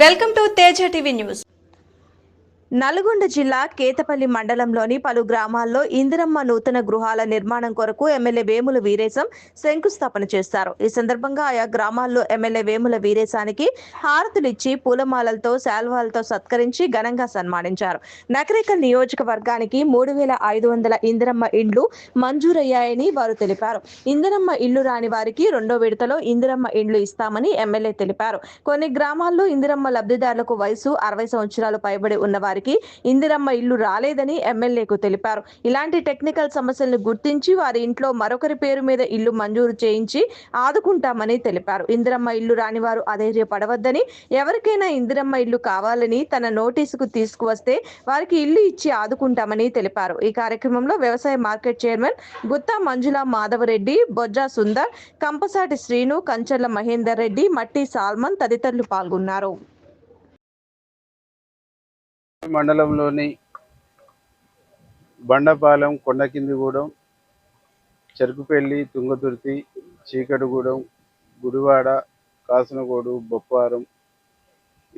Welcome to Teja TV news. Nalgonda జిల్లా కేతపల్లి మండలంలోని పలు గ్రామాల్లో ఇందిరమ్మ నూతన గృహాల నిర్మాణం కొరకు ఎమ్మెల్యే వేముల వీరేశం శంకుస్థాపన చేశారు. ఈ సందర్భంగా ఆయా గ్రామాల్లో ఎమ్మెల్యే వేముల వీరేశానికి హారతులిచ్చి పూలమాలలతో శాల్వాలతో సత్కరించి ఘనంగా సన్మానించారు. నకరికల్ నియోజకవర్గానికి 3,500 ఇందిరమ్మ ఇండ్లు మంజూరయ్యాయని వారు తెలిపారు. ఇందిరమ్మ ఇల్లు రాని వారికి రెండో విడతలో ఇందిరమ్మ ఇండ్లు ఇస్తామని ఎమ్మెల్యే తెలిపారు. కొన్ని గ్రామాల్లో ఇందిరమ్మ లబ్ధిదారులకు వయసు 60 సంవత్సరాలు పైబడి ఉన్న వారికి ఇందిరమ్మ ఇల్లు రాలేదని ఎమ్మెల్యేకు తెలిపారు. ఇలాంటి టెక్నికల్ సమస్యలను గుర్తించి వారి ఇంట్లో మరొకరి పేరు మీద ఇల్లు మంజూరు చేయించి ఆదుకుంటామని తెలిపారు. ఇందిరమ్మ ఇల్లు రాని వారు అధైర్యపడవద్దని, ఎవరికైనా ఇందిరమ్మ ఇల్లు కావాలని తన నోటీసుకు తీసుకువస్తే వారికి ఇల్లు ఇచ్చి ఆదుకుంటామని తెలిపారు. ఈ కార్యక్రమంలో వ్యవసాయ మార్కెట్ చైర్మన్ గుత్తా మంజుల మాధవరెడ్డి, బొజ్జా సుందర్, కంపసాటి శ్రీను, కంచర్ల మహేందర్ రెడ్డి, మట్టి సాల్మన్ తదితరులు పాల్గొన్నారు. మండలంలోని బండపాలెం, కొండకిందిగూడెం, చెరుకుపల్లి, తుంగతుర్తి, చీకటిగూడెం, గుడివాడ, కాసనగోడు, బొప్పారం,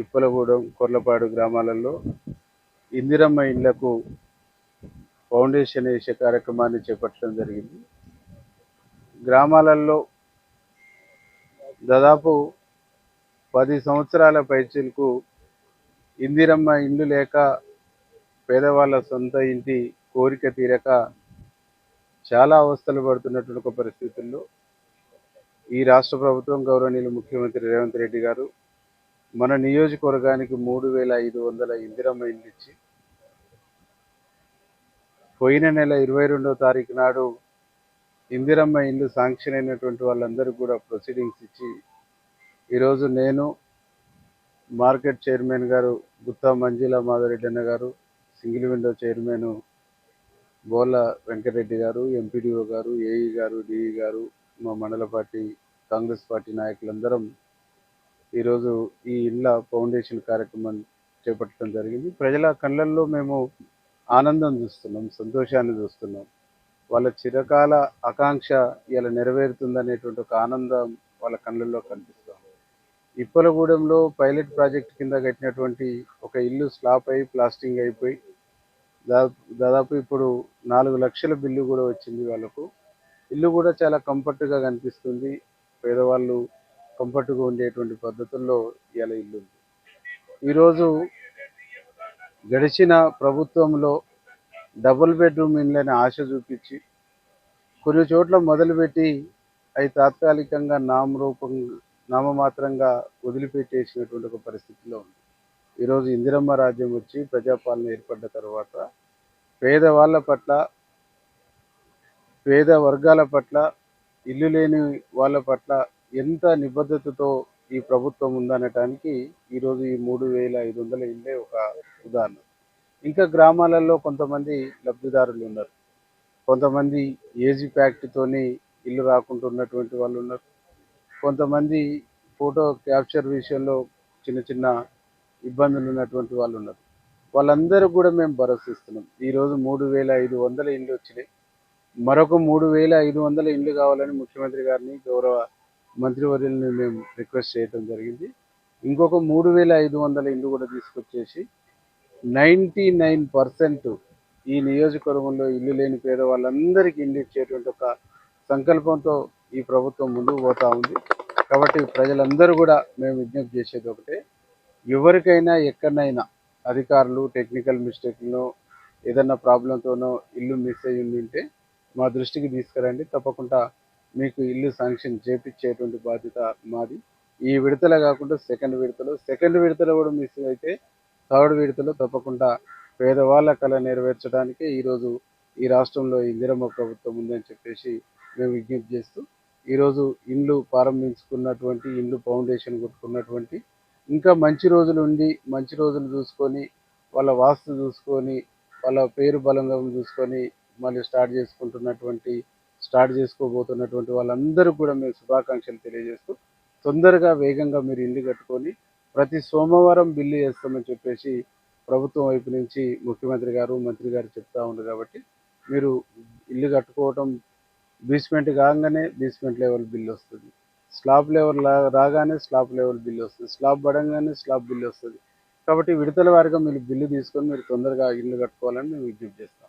ఇప్పలగూడెం, కొర్లపాడు గ్రామాలలో ఇందిరమ్మ ఇళ్లకు ఫౌండేషన్ వేసే కార్యక్రమాన్ని చేపట్టడం జరిగింది. గ్రామాలలో దాదాపు 10 సంవత్సరాల పైచిలకు ఇందిరమ్మ ఇండ్లు లేక పేదవాళ్ళ సొంత ఇంటి కోరిక తీరక చాలా అవస్థలు పడుతున్నటువంటి ఒక పరిస్థితుల్లో ఈ రాష్ట్ర ప్రభుత్వం, గౌరవనీయులు ముఖ్యమంత్రి రేవంత్ రెడ్డి గారు మన నియోజకవర్గానికి 3,500 ఇందిరమ్మ ఇండ్లు ఇచ్చి పోయిన నెల 22వ తారీఖు నాడు ఇందిరమ్మ ఇండ్లు శాంక్షన్ అయినటువంటి వాళ్ళందరికీ కూడా ప్రొసీడింగ్స్ ఇచ్చి ఈరోజు నేను, మార్కెట్ చైర్మన్ గారు గుత్తా మంజుల మాధవరెడ్డి అన్న గారు, సింగిల్ విండో చైర్మన్ బోల వెంకటరెడ్డి గారు, ఎంపీడీఓ గారు, ఏఈ గారు, డిఈ గారు, మా మండల పార్టీ కాంగ్రెస్ పార్టీ నాయకులందరం ఈరోజు ఈ ఇళ్ళ ఫౌండేషన్ కార్యక్రమం చేపట్టడం జరిగింది. ప్రజల కళ్ళల్లో మేము ఆనందం చూస్తున్నాం, సంతోషాన్ని చూస్తున్నాం. వాళ్ళ చిరకాల ఆకాంక్ష ఇలా నెరవేరుతుందనేటువంటి ఒక ఆనందం వాళ్ళ కళ్ళల్లో కనిపిస్తాం. ఇప్పలగూడెంలో పైలట్ ప్రాజెక్ట్ కింద కట్టినటువంటి ఒక ఇల్లు స్లాప్ అయి ప్లాస్టింగ్ అయిపోయి దాదాపు ఇప్పుడు 4 లక్షల బిల్లు కూడా వచ్చింది. వాళ్ళకు ఇల్లు కూడా చాలా కంఫర్ట్గా కనిపిస్తుంది. పేదవాళ్ళు కంఫర్ట్గా ఉండేటువంటి పద్ధతుల్లో ఇలా ఇల్లు ఉంది. ఈరోజు గడిచిన ప్రభుత్వంలో డబుల్ బెడ్రూమ్ ఇళ్ళని ఆశ చూపించి కొన్ని చోట్ల మొదలుపెట్టి అవి తాత్కాలికంగా నామమాత్రంగా వదిలిపెట్టేసినటువంటి ఒక పరిస్థితిలో ఉంది. ఈరోజు ఇందిరమ్మ రాజ్యం వచ్చి ప్రజాపాలన ఏర్పడ్డ తర్వాత పేదవాళ్ళ పట్ల, పేద వర్గాల పట్ల, ఇల్లు లేని వాళ్ళ పట్ల ఎంత నిబద్ధతతో ఈ ప్రభుత్వం ఉందనటానికి ఈరోజు ఈ 3,500 ఇళ్ళే ఒక ఉదాహరణ. ఇంకా గ్రామాలలో కొంతమంది లబ్ధిదారులు ఉన్నారు, కొంతమంది ఏజీ ప్యాక్ట్తోని ఇల్లు రాకుంటున్నటువంటి వాళ్ళు ఉన్నారు, కొంతమంది ఫోటో క్యాప్చర్ విషయంలో చిన్న చిన్న ఇబ్బందులు ఉన్నటువంటి వాళ్ళు ఉన్నారు. వాళ్ళందరూ కూడా మేము భరోసా ఇస్తున్నాం. ఈరోజు 3,500 ఇండ్లు వచ్చినాయి. మరొక 3,500 ఇండ్లు కావాలని ముఖ్యమంత్రి గారిని, గౌరవ మంత్రివర్యుల్ని మేము రిక్వెస్ట్ చేయడం జరిగింది. ఇంకొక 3,500 ఇండ్లు కూడా తీసుకొచ్చేసి 99% ఈ నియోజకవర్గంలో ఇల్లు లేని పేదవాళ్ళందరికీ ఇల్లు ఇచ్చేటువంటి ఒక సంకల్పంతో ఈ ప్రభుత్వం ముందుకు పోతా ఉంది. కాబట్టి ప్రజలందరూ కూడా మేము విజ్ఞప్తి చేసేది ఒకటే, ఎవరికైనా ఎక్కడైనా అధికారులు టెక్నికల్ మిస్టేక్లో ఏదన్నా ప్రాబ్లంతోనో ఇల్లు మిస్ అయ్యి ఉంటే మా దృష్టికి తీసుకురండి. తప్పకుండా మీకు ఇల్లు శాంక్షన్ చేపించేటువంటి బాధ్యత మాది. ఈ విడతలో కాకుండా సెకండ్ విడతలో కూడా మిస్ అయితే థర్డ్ విడతలో తప్పకుండా పేదవాళ్ళ కళ నెరవేర్చడానికి ఈరోజు ఈ రాష్ట్రంలో ఇందిరమ్మ ప్రభుత్వం ఉందని చెప్పేసి మేము విజ్ఞప్తి చేస్తూ ఈరోజు ఇండ్లు ప్రారంభించుకున్నటువంటి, ఇండ్లు ఫౌండేషన్ కొట్టుకున్నటువంటి, ఇంకా మంచి రోజులు ఉండి మంచి రోజులు చూసుకొని వాళ్ళ వాస్తు చూసుకొని వాళ్ళ పేరు బలంగా చూసుకొని మళ్ళీ స్టార్ట్ చేసుకోబోతున్నటువంటి వాళ్ళందరూ కూడా మేము శుభాకాంక్షలు తెలియజేస్తూ తొందరగా వేగంగా మీరు ఇల్లు కట్టుకొని ప్రతి సోమవారం బిల్లు చేస్తామని చెప్పేసి ప్రభుత్వం వైపు నుంచి ముఖ్యమంత్రి గారు, మంత్రి గారు చెప్తా ఉన్నారు. కాబట్టి మీరు ఇల్లు కట్టుకోవటం బేస్మెంట్ కాగానే బేస్మెంట్ లెవెల్ బిల్లు వస్తుంది. స్లాబ్ లెవెల్ రాగానే స్లాబ్ లెవెల్ బిల్లు వస్తుంది, స్లాబ్ పడంగానే స్లాబ్ బిల్లు వస్తుంది. కాబట్టి విడతల వారిగా మీరు బిల్లు తీసుకొని మీరు తొందరగా ఇల్లు కట్టుకోవాలని మేము విజ్ఞప్తి చేస్తాం.